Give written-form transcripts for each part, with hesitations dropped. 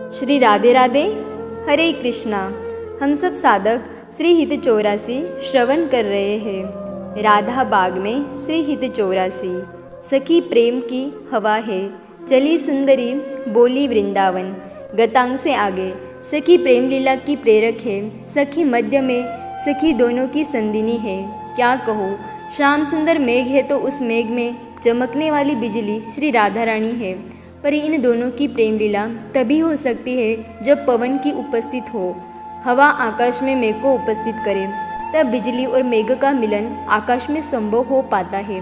श्री राधे राधे, हरे कृष्णा। हम सब साधक श्री हित 84 श्रवण कर रहे हैं। राधा बाग में श्री हित 84। सखी प्रेम की हवा है, चली सुंदरी बोली वृंदावन। गतांग से आगे सखी प्रेम लीला की प्रेरक है, सखी मध्य में सखी दोनों की संदिनी है। क्या कहो, श्याम सुंदर मेघ है तो उस मेघ में चमकने वाली बिजली श्री राधा रानी है। पर इन दोनों की प्रेम लीला तभी हो सकती है जब पवन की उपस्थित हो, हवा आकाश में मेघ को उपस्थित करे, तब बिजली और मेघ का मिलन आकाश में संभव हो पाता है।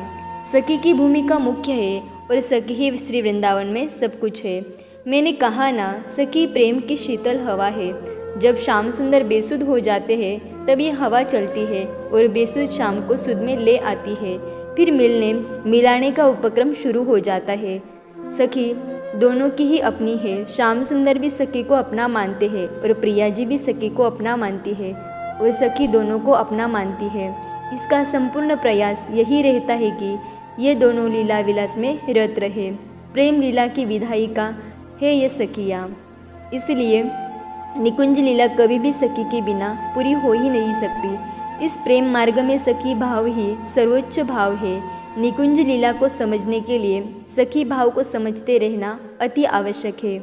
सखी की भूमिका मुख्य है और सखी ही श्री वृंदावन में सब कुछ है। मैंने कहा ना, सखी प्रेम की शीतल हवा है। जब श्याम सुंदर बेसुध हो जाते हैं तब ये हवा चलती है और बेसुध शाम को सुध में ले आती है। फिर मिलने मिलाने का उपक्रम शुरू हो जाता है। सखी दोनों की ही अपनी है। श्याम सुंदर भी सखी को अपना मानते हैं और प्रिया जी भी सखी को अपना मानती है और सखी दोनों को अपना मानती है। इसका संपूर्ण प्रयास यही रहता है कि ये दोनों लीला विलास में रत रहे। प्रेम लीला की विधायिका है ये सखियाँ, इसलिए निकुंज लीला कभी भी सखी के बिना पूरी हो ही नहीं सकती। इस प्रेम मार्ग में सखी भाव ही सर्वोच्च भाव है। निकुंज लीला को समझने के लिए सखी भाव को समझते रहना अति आवश्यक है,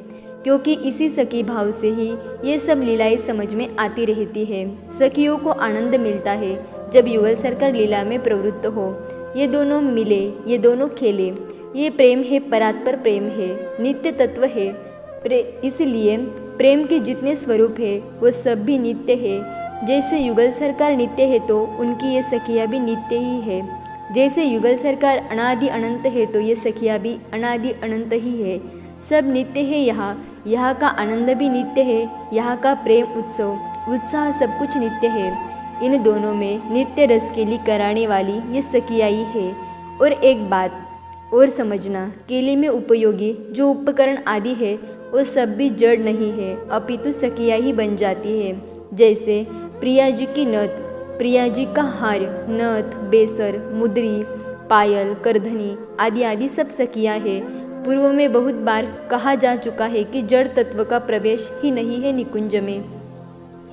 क्योंकि इसी सखी भाव से ही ये सब लीलाएं समझ में आती रहती है। सखियों को आनंद मिलता है जब युगल सरकार लीला में प्रवृत्त हो। ये दोनों मिले, ये दोनों खेले। ये प्रेम है, परात्पर प्रेम है, नित्य तत्व है। इसलिए प्रेम के जितने स्वरूप है वो सब भी नित्य है। जैसे युगल सरकार नित्य है तो उनकी ये सखियाँ भी नित्य ही है। जैसे युगल सरकार अनादि अनंत है तो ये सखियाँ भी अनादि अनंत ही है। सब नित्य है। यहाँ का आनंद भी नित्य है। यहाँ का प्रेम उत्साह सब कुछ नित्य है। इन दोनों में नित्य रस केली कराने वाली ये सखियाँ ही है। और एक बात और समझना, केली में उपयोगी जो उपकरण आदि है वो सब भी जड़ नहीं है, अपितु सखियाँ ही बन जाती है। जैसे प्रिया जी की नथ, प्रिया जी का हार, नथ, बेसर, मुद्री, पायल, करधनी आदि आदि सब सखियाँ है। पूर्व में बहुत बार कहा जा चुका है कि जड़ तत्व का प्रवेश ही नहीं है निकुंज में।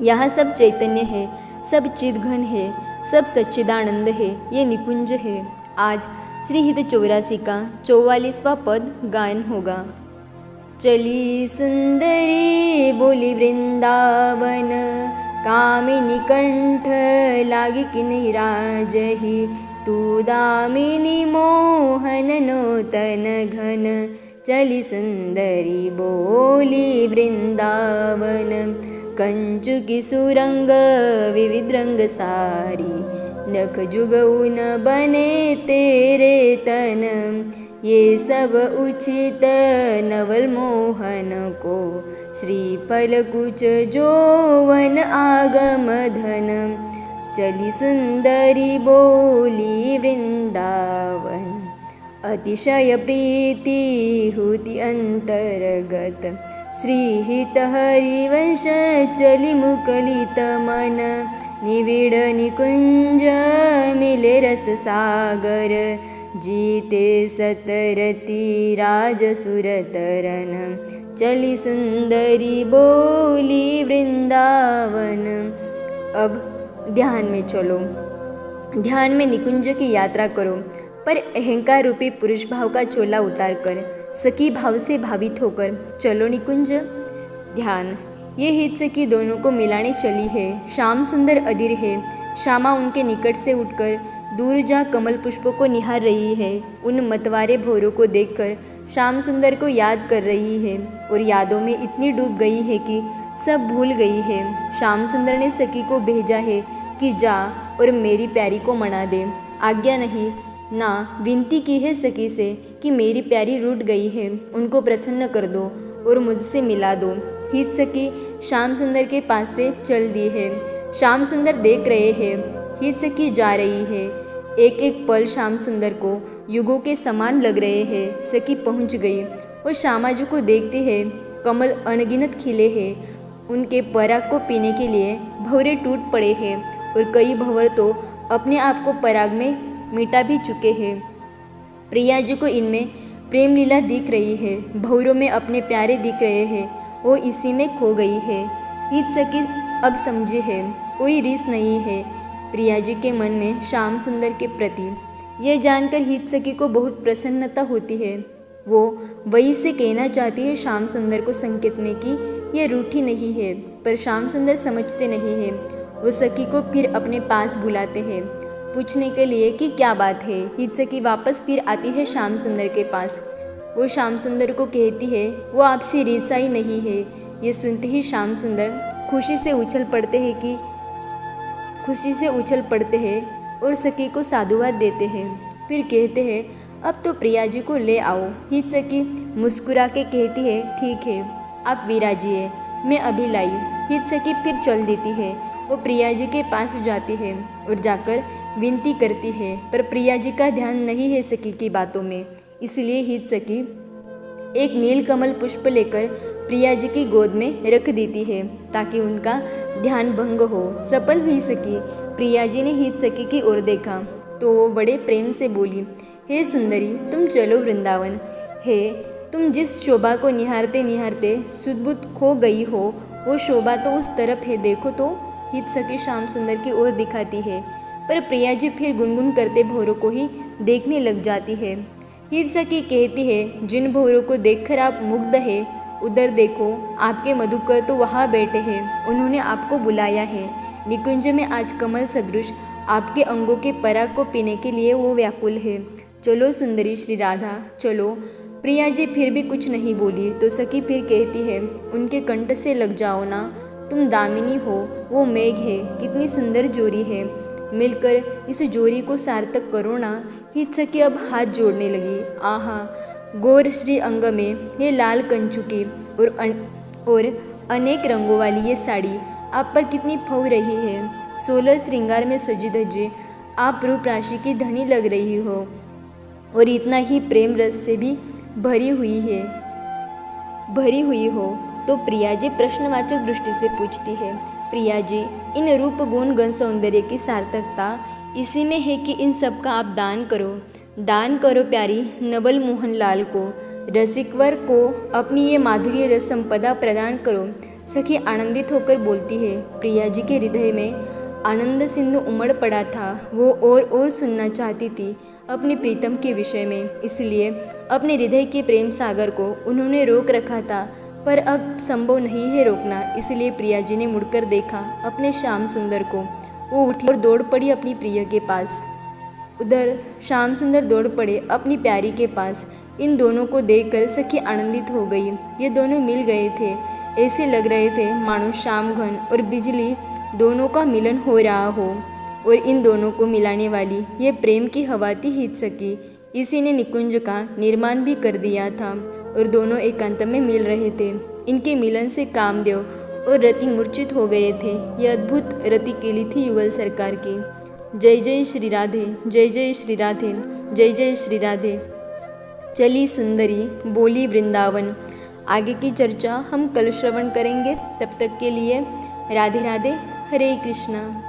यहाँ सब चैतन्य है, सब चिदघन है, सब सच्चिदानंद है, ये निकुंज है। आज श्री हित 84 का 44वां पद गायन होगा। चली सुंदरी बोली वृंदावन, कामिनी कंठ लागे किन्हीं राजहि। तू दामिनी मोहन नूतन घन, चली सुंदरी बोली वृंदावन। कंचु की सुरंग विविध रंग सारी, नख जुगउन बने तेरे तन। ये सब उचित नवल मोहन को, श्रीफल कुच जोवन आगम धन। चली सुंदरी बोली वृंदावन, अतिशय प्रीति होती अंतर्गत। श्रीहित हरिवंश चली मुकलित मन, निविड़ निकुंज मिले रस सागर। जीते सतरती राज सुरतरन, चली सुंदरी बोली वृंदावन। अब ध्यान में चलो, ध्यान में निकुंज की यात्रा करो, पर अहंकार रूपी पुरुष भाव का चोला उतार कर सखी भाव से भावित होकर चलो निकुंज। ध्यान, ये हित सखी दोनों को मिलाने चली है। श्याम सुंदर अधीर है। श्यामा उनके निकट से उठकर दूर जा कमल पुष्पों को निहार रही है। उन मतवारे भौरों को देखकर श्याम सुंदर को याद कर रही है और यादों में इतनी डूब गई है कि सब भूल गई है। श्याम सुंदर ने सखी को भेजा है कि जा और मेरी प्यारी को मना दे। आज्ञा नहीं ना, विनती की है सखी से कि मेरी प्यारी रूठ गई है, उनको प्रसन्न कर दो और मुझसे मिला दो। हित सखी श्याम सुंदर के पास से चल दी है। श्याम सुंदर देख रहे हैं, हित सखी जा रही है। एक एक पल श्याम सुंदर को युगों के समान लग रहे हैं। सखी पहुंच गई और श्यामा जी को देखते हैं। कमल अनगिनत खिले हैं। उनके पराग को पीने के लिए भंवरे टूट पड़े हैं और कई भंवर तो अपने आप को पराग में मिटा भी चुके हैं। प्रिया जी को इनमें प्रेम लीला दिख रही है, भौरों में अपने प्यारे दिख रहे हैं वो इसी में खो गई है। हित सखी अब समझी है, कोई रीस नहीं है प्रिया जी के मन में श्याम सुंदर के प्रति। यह जानकर हित सखी को बहुत प्रसन्नता होती है। वो वही से कहना चाहती है श्याम सुंदर को संकेत में कि यह रूठी नहीं है, पर श्याम सुंदर समझते नहीं है। वो सखी को फिर अपने पास बुलाते हैं पूछने के लिए कि क्या बात है। हित सखी वापस फिर आती है श्याम सुंदर के पास। वो श्याम सुंदर को कहती है वो आपसे रीसाई नहीं है। ये सुनते ही श्याम सुंदर खुशी से उछल पड़ते हैं और सखी को साधुवाद देते हैं। फिर कहते हैं अब तो प्रिया जी को ले आओ। हित सखी मुस्कुरा के कहती है ठीक है, आप विराजिए, मैं अभी लाई। हित सखी फिर चल देती है। वो प्रिया जी के पास जाती है और जाकर विनती करती है, पर प्रिया जी का ध्यान नहीं है सखी की बातों में। इसलिए हित सखी एक नीलकमल पुष्प लेकर प्रिया जी की गोद में रख देती है ताकि उनका ध्यान भंग हो। सफल हुई सखी। प्रिया जी ने हित सखी की ओर देखा तो वो बड़े प्रेम से बोली, हे सुंदरी, तुम चलो वृंदावन। हे, तुम जिस शोभा को निहारते निहारते सुदबुद खो गई हो, वो शोभा तो उस तरफ है, देखो तो। हित सखी श्याम सुंदर की ओर दिखाती है, पर प्रिया जी फिर गुनगुन करते भौरों को ही देखने लग जाती है। हित सखी कहती है जिन भौरों को देखकर आप मुग्ध है, उधर देखो, आपके मधुकर तो वहाँ बैठे हैं, उन्होंने आपको बुलाया है। निकुंज में आज कमल सदृश आपके अंगों के पराग को पीने के लिए वो व्याकुल है। चलो सुंदरी श्री राधा, चलो। प्रिया जी फिर भी कुछ नहीं बोली तो सखी फिर कहती है उनके कंठ से लग जाओ ना, तुम दामिनी हो, वो मेघ है, कितनी सुंदर जोड़ी है, मिलकर इस जोड़ी को सार्थक करो ना। हित सखी अब हाथ जोड़ने लगी। आहा, गौर श्री अंग में ये लाल कंचुकी और अनेक रंगों वाली ये साड़ी आप पर कितनी फौ रही है। 16 श्रृंगार में सजी धजी आप रूप राशि की धनी लग रही हो और इतना ही प्रेम रस से भी भरी हुई हो। तो प्रिया जी प्रश्नवाचक दृष्टि से पूछती है, प्रिया जी, इन रूप गुण गण सौंदर्य की सार्थकता इसी में है कि इन सब का आप दान करो प्यारी नवल मोहन लाल को, रसिकवर को अपनी ये माधुर्य रस संपदा प्रदान करो। सखी आनंदित होकर बोलती है। प्रिया जी के हृदय में आनंद सिंधु उमड़ पड़ा था। वो और सुनना चाहती थी अपने प्रीतम के विषय में, इसलिए अपने हृदय के प्रेम सागर को उन्होंने रोक रखा था, पर अब संभव नहीं है रोकना। इसलिए प्रिया जी ने मुड़कर देखा अपने श्याम सुंदर को। वो उठी और दौड़ पड़ी अपनी प्रिय के पास। उधर श्याम सुंदर दौड़ पड़े अपनी प्यारी के पास। इन दोनों को देखकर सखी आनंदित हो गई। ये दोनों मिल गए थे, ऐसे लग रहे थे मानो शाम घन और बिजली दोनों का मिलन हो रहा हो, और इन दोनों को मिलाने वाली ये प्रेम की हवा थी हित सखी। इसी ने निकुंज का निर्माण भी कर दिया था और दोनों एकांत में मिल रहे थे। इनके मिलन से कामदेव और रति मूर्छित हो गए थे। यह अद्भुत रति केली थी युगल सरकार की। जय जय श्री राधे, जय जय श्री राधे, जय जय श्री राधे। चली सुंदरी बोली वृंदावन। आगे की चर्चा हम कल श्रवण करेंगे। तब तक के लिए राधे राधे, हरे कृष्णा।